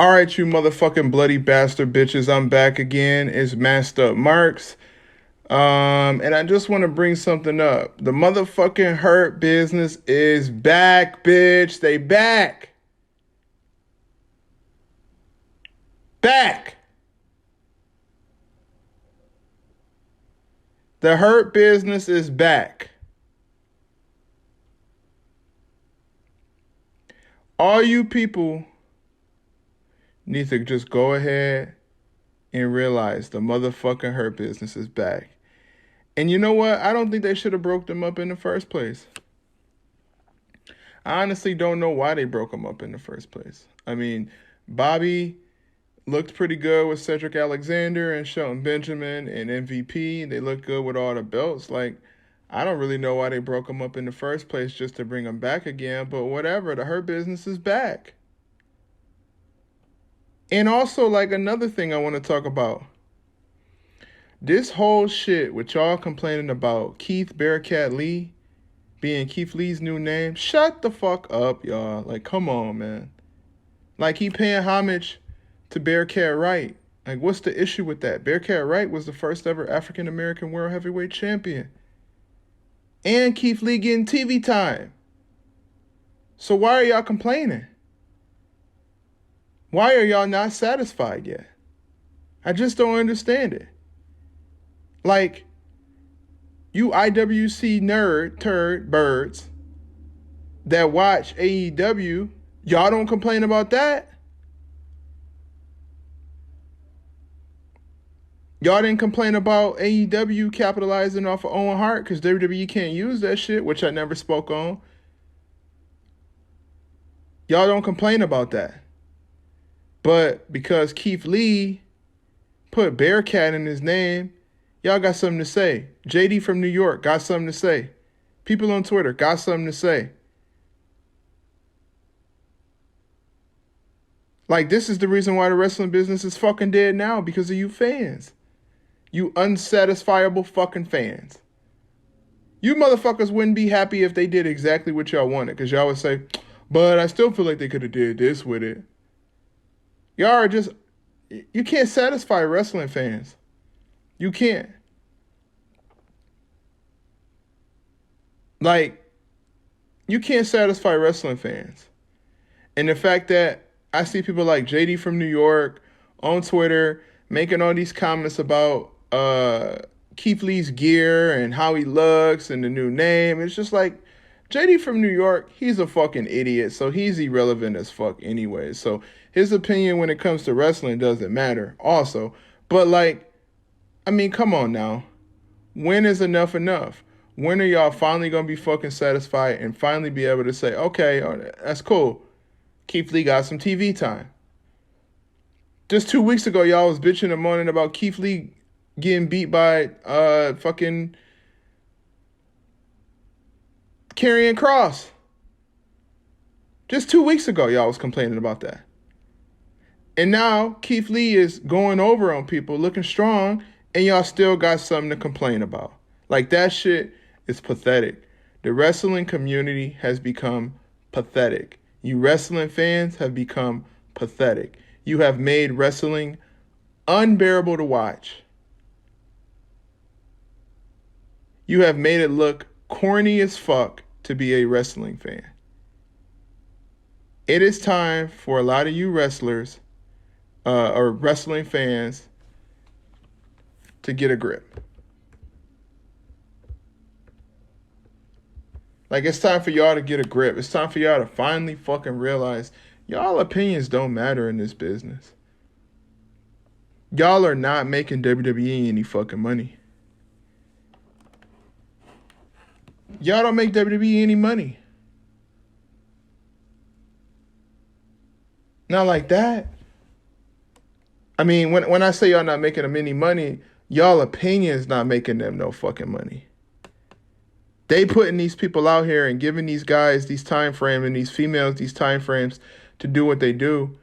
All right, you motherfucking bloody bastard bitches, I'm back again. It's Masked Up Marks. And I just want to bring something up. The motherfucking Hurt Business is back, bitch. They back. Back. The Hurt Business is back. All you people need to just go ahead and realize the motherfucking Hurt Business is back. And you know what? I don't think they should have broke them up in the first place. I honestly don't know why they broke them up in the first place. I mean, Bobby looked pretty good with Cedric Alexander and Shelton Benjamin and MVP. They looked good with all the belts. Like, I don't really know why they broke them up in the first place just to bring them back again. But whatever, the Hurt Business is back. And also, like, another thing I want to talk about. This whole shit with y'all complaining about Keith Bearcat Lee being Keith Lee's new name. Shut the fuck up, y'all. Like, come on, man. Like, he paying homage to Bearcat Wright. Like, what's the issue with that? Bearcat Wright was the first ever African-American World Heavyweight Champion. And Keith Lee getting TV time. So why are y'all complaining? Why are y'all not satisfied yet? I just don't understand it. Like, you IWC turd birds that watch AEW, y'all don't complain about that? Y'all didn't complain about AEW capitalizing off of Owen Hart because WWE can't use that shit, which I never spoke on. Y'all don't complain about that. But because Keith Lee put Bearcat in his name, y'all got something to say. JD from New York got something to say. People on Twitter got something to say. Like, this is the reason why the wrestling business is fucking dead now, because of you fans. You unsatisfiable fucking fans. You motherfuckers wouldn't be happy if they did exactly what y'all wanted, because y'all would say, but I still feel like they could have did this with it. Y'all are just, you can't satisfy wrestling fans. You can't. Like, you can't satisfy wrestling fans. And the fact that I see people like JD from New York on Twitter making all these comments about Keith Lee's gear and how he looks and the new name, it's just like, JD from New York, he's a fucking idiot, so he's irrelevant as fuck anyway. So his opinion when it comes to wrestling doesn't matter also. But, like, I mean, come on now. When is enough enough? When are y'all finally going to be fucking satisfied and finally be able to say, okay, that's cool. Keith Lee got some TV time. Just 2 weeks ago, y'all was bitching and moaning about Keith Lee getting beat by fucking Karrion Kross. Just 2 weeks ago, y'all was complaining about that. And now Keith Lee is going over on people, looking strong, and y'all still got something to complain about. Like, that shit is pathetic. The wrestling community has become pathetic. You wrestling fans have become pathetic. You have made wrestling unbearable to watch. You have made it look corny as fuck to be a wrestling fan. It is time for a lot of you wrestlers or wrestling fans to get a grip. Like, it's time for y'all to get a grip. It's time for y'all to finally fucking realize y'all opinions don't matter in this business. Y'all are not making WWE any fucking money. Y'all don't make WWE any money. Not like that. I mean, when I say y'all not making them any money, y'all opinions not making them no fucking money. They putting these people out here and giving these guys these time frames and these females these time frames to do what they do,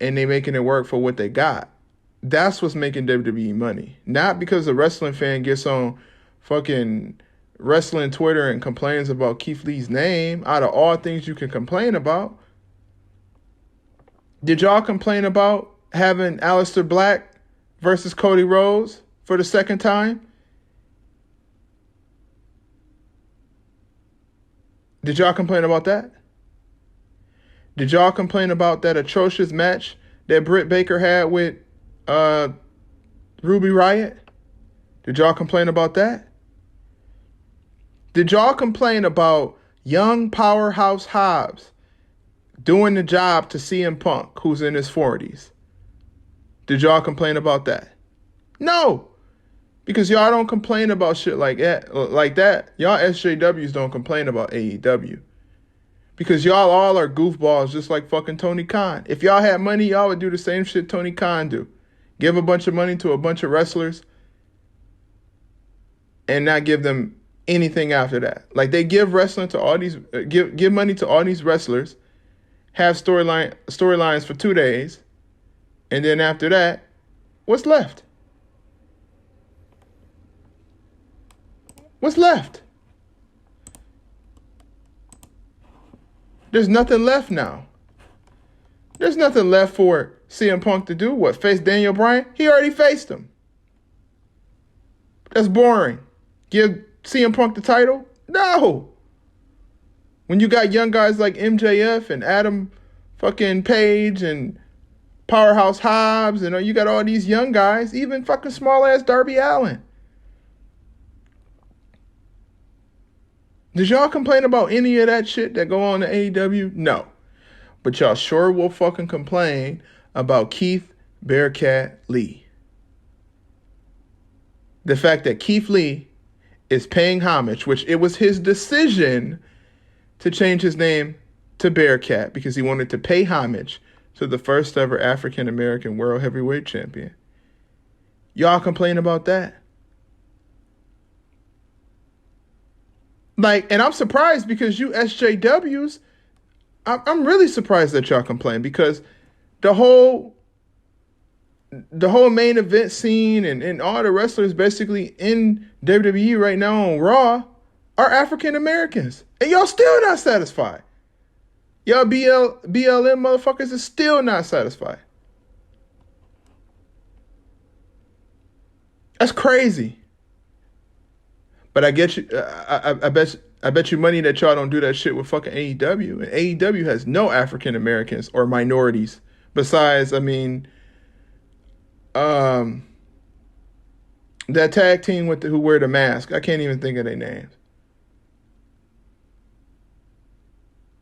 and they making it work for what they got. That's what's making WWE money. Not because a wrestling fan gets on fucking wrestling Twitter and complains about Keith Lee's name. Out of all things you can complain about, Did y'all complain about having Aleister Black versus Cody Rhodes for the second time? Did y'all complain about that? Did y'all complain about that atrocious match that Britt Baker had with Ruby Riott? Did y'all complain about that? Did y'all complain about young powerhouse Hobbs doing the job to CM Punk, who's in his 40s? Did y'all complain about that? No, because y'all don't complain about shit like that. Y'all SJWs don't complain about AEW. Because y'all all are goofballs just like fucking Tony Khan. If y'all had money, y'all would do the same shit Tony Khan do. Give a bunch of money to a bunch of wrestlers and not give them anything after that. Like, they give wrestling to all these, give money to all these wrestlers, have storylines for 2 days, and then after that, what's left? What's left? There's nothing left now. There's nothing left for CM Punk to do. What, face Daniel Bryan? He already faced him. That's boring. Give CM Punk the title? No. When you got young guys like MJF and Adam fucking Page and Powerhouse Hobbs, and you got all these young guys, even fucking small ass Darby Allin. Did y'all complain about any of that shit that go on in AEW? No. But y'all sure will fucking complain about Keith Bearcat Lee. The fact that Keith Lee is paying homage, which it was his decision to change his name to Bearcat because he wanted to pay homage to the first ever African American World Heavyweight Champion. Y'all complain about that? Like, and I'm surprised because you SJWs, I'm really surprised that y'all complain because the whole main event scene and all the wrestlers basically in WWE right now on Raw are African Americans. And y'all still not satisfied. Y'all BLM motherfuckers is still not satisfied. That's crazy. But I get you. I bet you money that y'all don't do that shit with fucking AEW. And AEW has no African Americans or minorities besides, that tag team with who wear the mask. I can't even think of their names.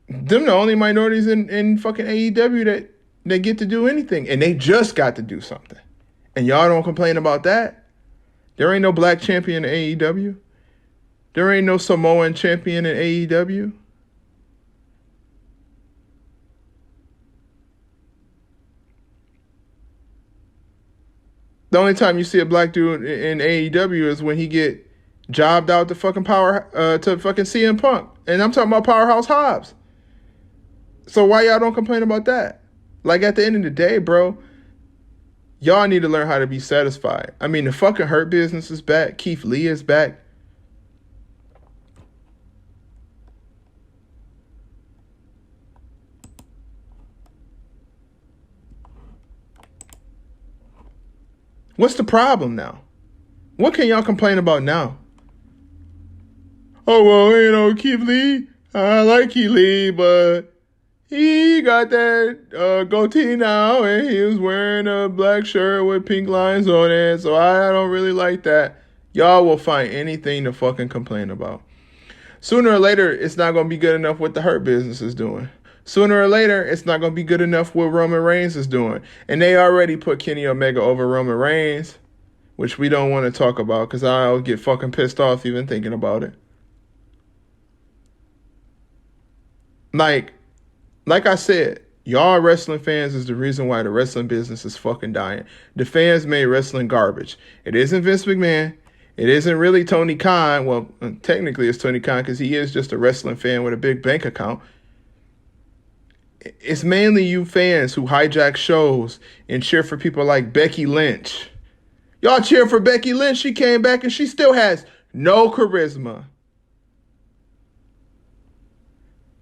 Them the only minorities in fucking AEW that get to do anything, and they just got to do something. And y'all don't complain about that. There ain't no black champion in AEW. There ain't no Samoan champion in AEW. The only time you see a black dude in AEW is when he get jobbed out to fucking CM Punk. And I'm talking about Powerhouse Hobbs. So why y'all don't complain about that? Like, at the end of the day, bro, y'all need to learn how to be satisfied. I mean, the fucking Hurt Business is back. Keith Lee is back. What's the problem now? What can y'all complain about now? Oh, well, Keith Lee, I like Keith Lee, but he got that goatee now, and he was wearing a black shirt with pink lines on it, so I don't really like that. Y'all will find anything to fucking complain about. Sooner or later, it's not going to be good enough what the Hurt Business is doing. Sooner or later, it's not going to be good enough what Roman Reigns is doing. And they already put Kenny Omega over Roman Reigns, which we don't want to talk about because I'll get fucking pissed off even thinking about it. Like I said, y'all wrestling fans is the reason why the wrestling business is fucking dying. The fans made wrestling garbage. It isn't Vince McMahon. It isn't really Tony Khan. Well, technically it's Tony Khan because he is just a wrestling fan with a big bank account. It's mainly you fans who hijack shows and cheer for people like Becky Lynch. Y'all cheer for Becky Lynch. She came back and she still has no charisma.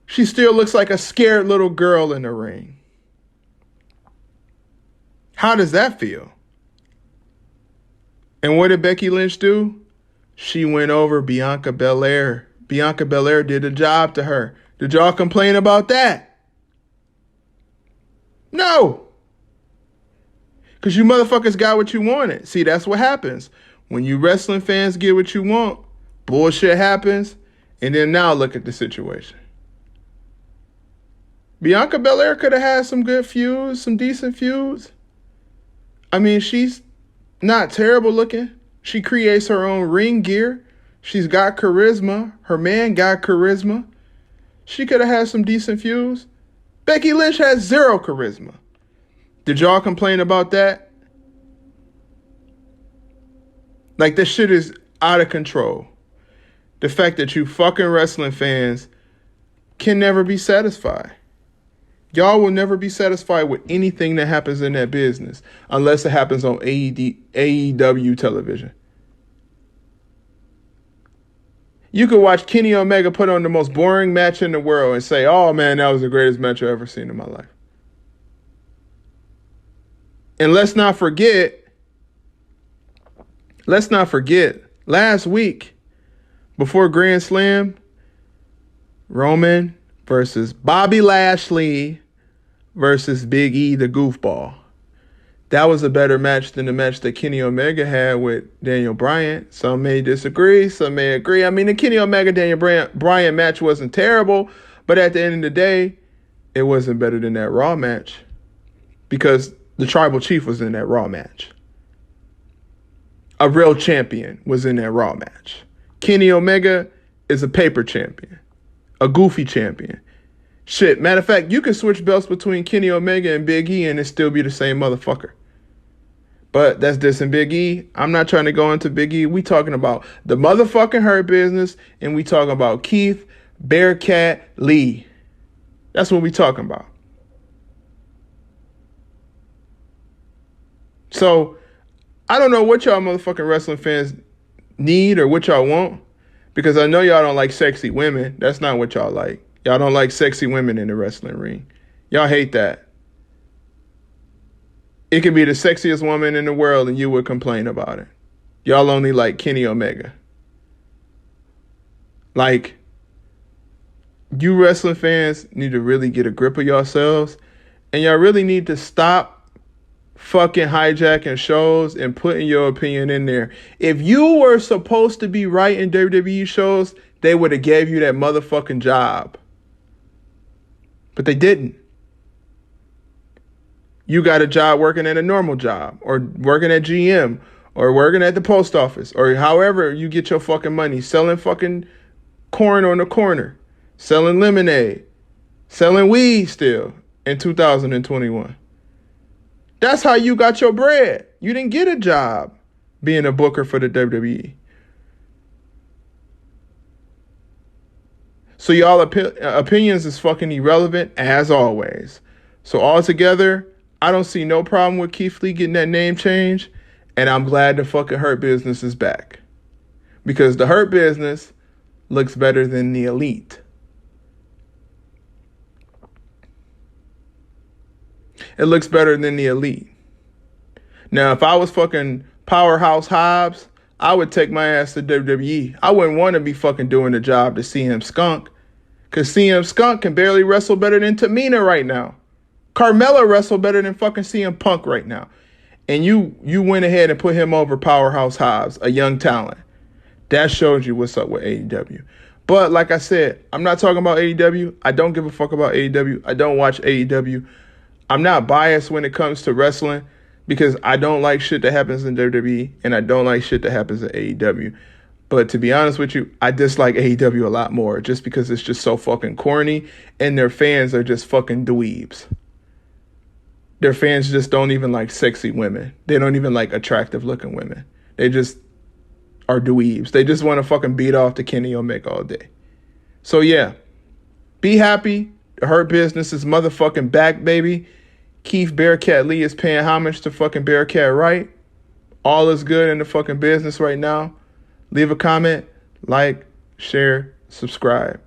She still looks like a scared little girl in the ring. How does that feel? And what did Becky Lynch do? She went over Bianca Belair. Bianca Belair did a job to her. Did y'all complain about that? No. Because you motherfuckers got what you wanted. See, that's what happens. When you wrestling fans get what you want, bullshit happens. And then now look at the situation. Bianca Belair could have had some good feuds, some decent feuds. I mean, she's not terrible looking. She creates her own ring gear. She's got charisma. Her man got charisma. She could have had some decent feuds. Becky Lynch has zero charisma. Did y'all complain about that? Like, this shit is out of control. The fact that you fucking wrestling fans can never be satisfied. Y'all will never be satisfied with anything that happens in that business unless it happens on AEW television. You could watch Kenny Omega put on the most boring match in the world and say, oh man, that was the greatest match I've ever seen in my life. And let's not forget, last week, before Grand Slam, Roman versus Bobby Lashley versus Big E, the goofball. That was a better match than the match that Kenny Omega had with Daniel Bryan. Some may disagree, some may agree. I mean, the Kenny Omega-Daniel Bryan match wasn't terrible, but at the end of the day, it wasn't better than that Raw match because the Tribal Chief was in that Raw match. A real champion was in that Raw match. Kenny Omega is a paper champion, a goofy champion. Shit, matter of fact, you can switch belts between Kenny Omega and Big E and it still be the same motherfucker. But that's dissing Big E. I'm not trying to go into Big E. We talking about the motherfucking Hurt Business, and we talking about Keith Bearcat Lee. That's what we talking about. So, I don't know what y'all motherfucking wrestling fans need or what y'all want, because I know y'all don't like sexy women. That's not what y'all like. Y'all don't like sexy women in the wrestling ring. Y'all hate that. It could be the sexiest woman in the world and you would complain about it. Y'all only like Kenny Omega. Like, you wrestling fans need to really get a grip of yourselves, and y'all really need to stop fucking hijacking shows and putting your opinion in there. If you were supposed to be writing WWE shows, they would have gave you that motherfucking job. But they didn't. You got a job working at a normal job, or working at GM, or working at the post office, or however you get your fucking money, selling fucking corn on the corner, selling lemonade, selling weed still in 2021. That's how you got your bread. You didn't get a job being a booker for the WWE. So y'all opinions is fucking irrelevant as always. So altogether, I don't see no problem with Keith Lee getting that name change, and I'm glad the fucking Hurt Business is back. Because the Hurt Business looks better than the Elite. It looks better than the Elite. Now, if I was fucking Powerhouse Hobbs, I would take my ass to WWE. I wouldn't want to be fucking doing the job to CM Skunk. Because CM Skunk can barely wrestle better than Tamina right now. Carmella wrestled better than fucking CM Punk right now. And you went ahead and put him over Powerhouse Hobbs, a young talent. That shows you what's up with AEW. But like I said, I'm not talking about AEW. I don't give a fuck about AEW. I don't watch AEW. I'm not biased when it comes to wrestling because I don't like shit that happens in WWE and I don't like shit that happens in AEW. But to be honest with you, I dislike AEW a lot more just because it's just so fucking corny and their fans are just fucking dweebs. Their fans just don't even like sexy women. They don't even like attractive looking women. They just are dweebs. They just want to fucking beat off to Kenny Omega all day. So yeah, be happy. The Hurt Business is motherfucking back, baby. Keith Bearcat Lee is paying homage to fucking Bearcat Wright. All is good in the fucking business right now. Leave a comment, like, share, subscribe.